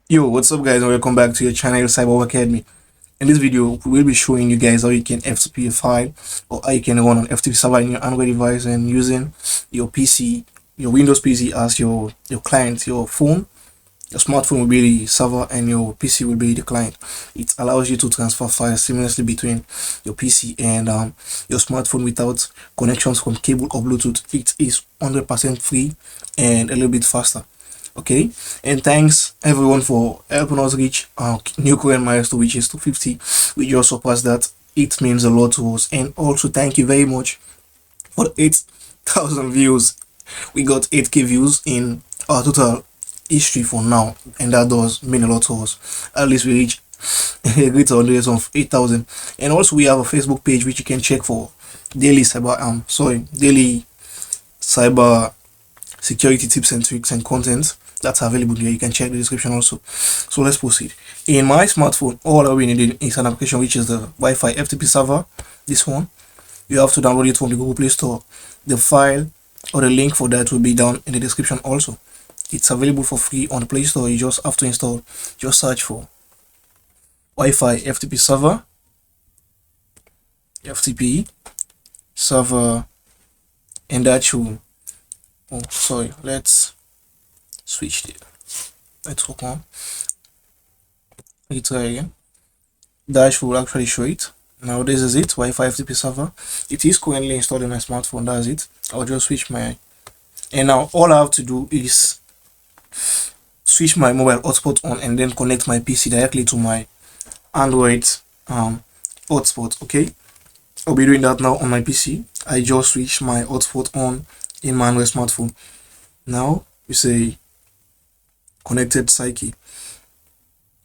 Yo, what's up guys and welcome back to your channel Cyber Academy. In this video, we will be showing you guys how you can FTP a file or how you can run an FTP server in your Android device and using your PC, your Windows PC as your client, your phone. Your smartphone will be the server and your PC will be the client. It allows you to transfer files seamlessly between your PC and your smartphone without connections from cable or Bluetooth. It is 100% free and a little bit faster. Okay, and thanks everyone for helping us reach our new current milestone, which is 250. We just surpassed that. It means a lot to us. And also thank you very much for the 8,000 views. We got 8k views in our total history for now, and that does mean a lot to us. At least we reach a greater audience of 8,000. And also we have a Facebook page which you can check for daily cyber security tips and tricks and content that's available here. You can check the description also. So let's proceed. In my smartphone, all I really need is an application which is the Wi-Fi FTP server. This one, you have to download it from the Google Play Store. The file or the link for that will be down in the description also. It's available for free on the Play Store. You just have to install. Just search for Wi-Fi FTP server, FTP server, and that should. Oh, sorry. Let's switch there. Let's work on. Let's try again. Dash will actually show it. Now this is it. Wi-Fi FTP server. It is currently installed in my smartphone. That's it. I'll just switch my. And now all I have to do is switch my mobile hotspot on and then connect my PC directly to my Android hotspot. Okay, I'll be doing that now on my PC. I just switched my hotspot on in my Android smartphone. Now we say connected Psyche.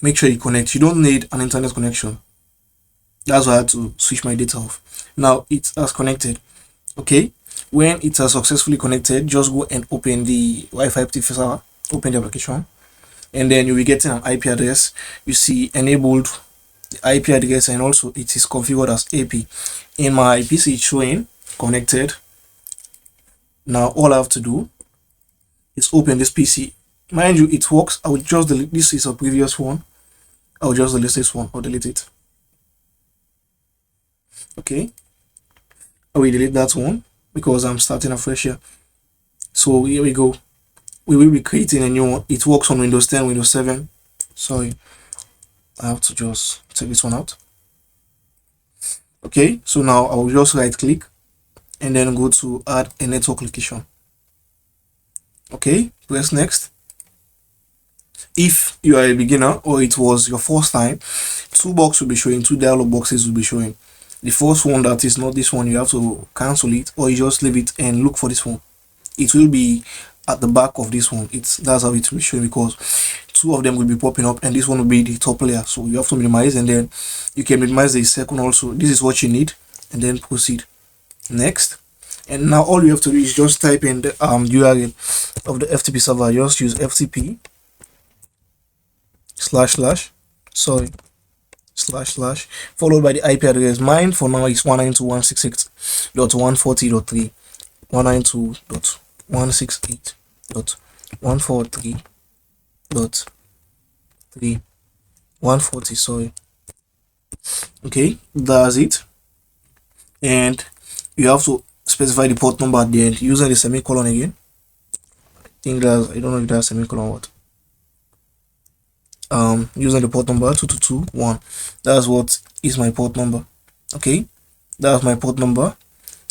Make sure you connect. You don't need an internet connection. That's why I had to switch my data off. Now it has connected. Okay, when it has successfully connected, just go and open the Wi-Fi FTP server. Open the application, and then you'll be getting an IP address. You see enabled the IP address, and also it is configured as AP. In my PC it's showing connected. Now all I have to do is open this PC. Mind you, it works. I will just delete this. Is a previous one. I will just delete this one or delete it. Okay, I will delete that one because I'm starting afresh here. So here we go. We will be creating a new one. It works on Windows 10, Windows 7. Sorry, I have to just take this one out. Okay, so now I will just right click and then go to add a network location. Okay, press next. If you are a beginner or it was your first time, two boxes will be showing, two dialog boxes will be showing. The first one that is not this one, you have to cancel it or you just leave it and look for this one. It will be at the back of this one. That's how it will be showing because two of them will be popping up and this one will be the top layer. So you have to minimize and then you can minimize the second also. This is what you need and then proceed next. And now all you have to do is just type in the URL of the FTP server. Just use FTP // followed by the IP address. Mine for now is 192.168.140.3 192.168.143.3 140. Sorry. Okay, that's it. And you have to specify the port number at the end using the semicolon again. I don't know if that's semicolon what. Using the port number 2221. That's what is my port number. Okay, that's my port number.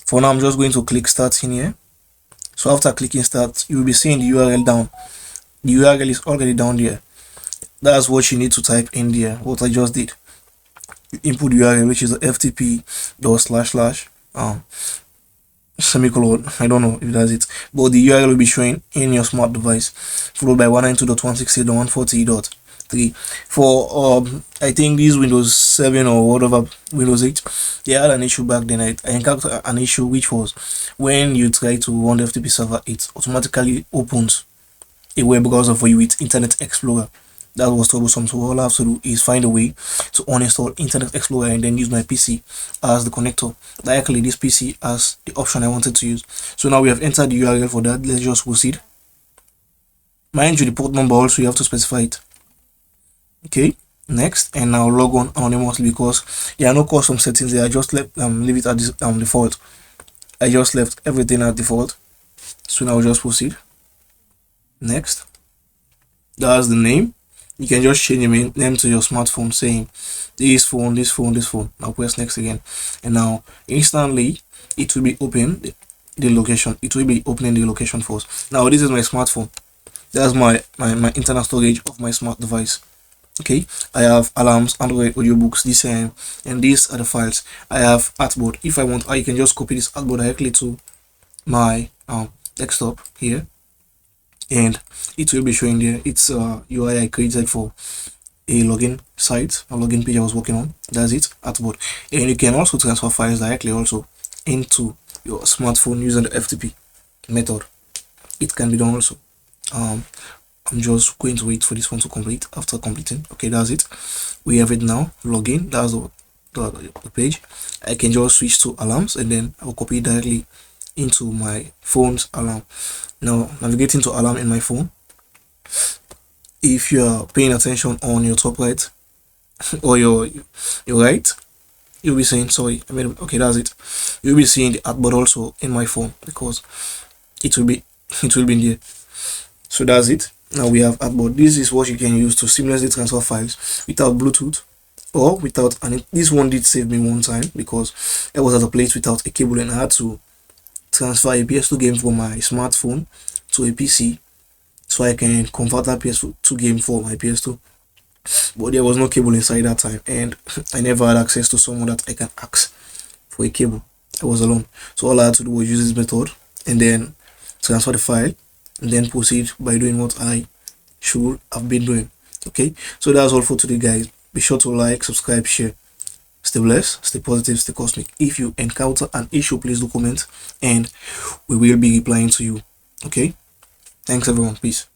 For now I'm just going to click start in here. So after clicking start, you will be seeing the URL down. The URL is already down there. That's what you need to type in there. What I just did. You input the URL, which is the FTP / semicolon. I don't know if that's it, but the URL will be showing in your smart device, followed by 192.168.140.3. For I think these Windows 7 or whatever, Windows 8, they had an issue back then. I encountered an issue which was when you try to run the FTP server, it automatically opens a web browser for you with Internet Explorer. That was troublesome. So all I have to do is find a way to uninstall Internet Explorer and then use my PC as the connector. Directly this PC as the option I wanted to use. So now we have entered the URL for that. Let's just proceed. Mind you, the port number also you have to specify it. Okay, next, and now log on anonymously because there are no custom settings there. I just leave it at this default. I just left everything at default. So now just proceed. Next, that's the name. You can just change the name to your smartphone, saying this phone, this phone, this phone. Now press next again, and now instantly it will be open the location. It will be opening the location for us. Now this is my smartphone. That's my internal storage of my smart device. Okay, I have alarms, Android audiobooks, this and these are the files. I have artboard. If I want, I can just copy this artboard directly to my desktop here, and it will be showing there. It's UI I created for a login site, a login page I was working on. That's it, artboard. And you can also transfer files directly also into your smartphone using the FTP method. It can be done also. I'm just going to wait for this one to complete. After completing, okay, that's it. We have it now. Login. That's the page. I can just switch to alarms, and then I'll copy it directly into my phone's alarm. Now navigating to alarm in my phone. If you're paying attention on your top right or your right, you'll be saying, sorry, I mean, okay, that's it. You'll be seeing the artboard also in my phone because it will be in there. So that's it. Now we have artboard. This is what you can use to seamlessly transfer files without Bluetooth or without, and this one did save me one time because I was at a place without a cable and I had to transfer a PS2 game from my smartphone to a PC so I can convert that PS2 game for my PS2. But there was no cable inside that time, and I never had access to someone that I can ask for a cable. I was alone, so all I had to do was use this method and then transfer the file and then proceed by doing what I should have been doing. Okay, so that's all for today, guys. Be sure to like, subscribe, share. Stay blessed, stay positive, stay cosmic. If you encounter an issue, please do comment and we will be replying to you. Okay, thanks everyone. Peace.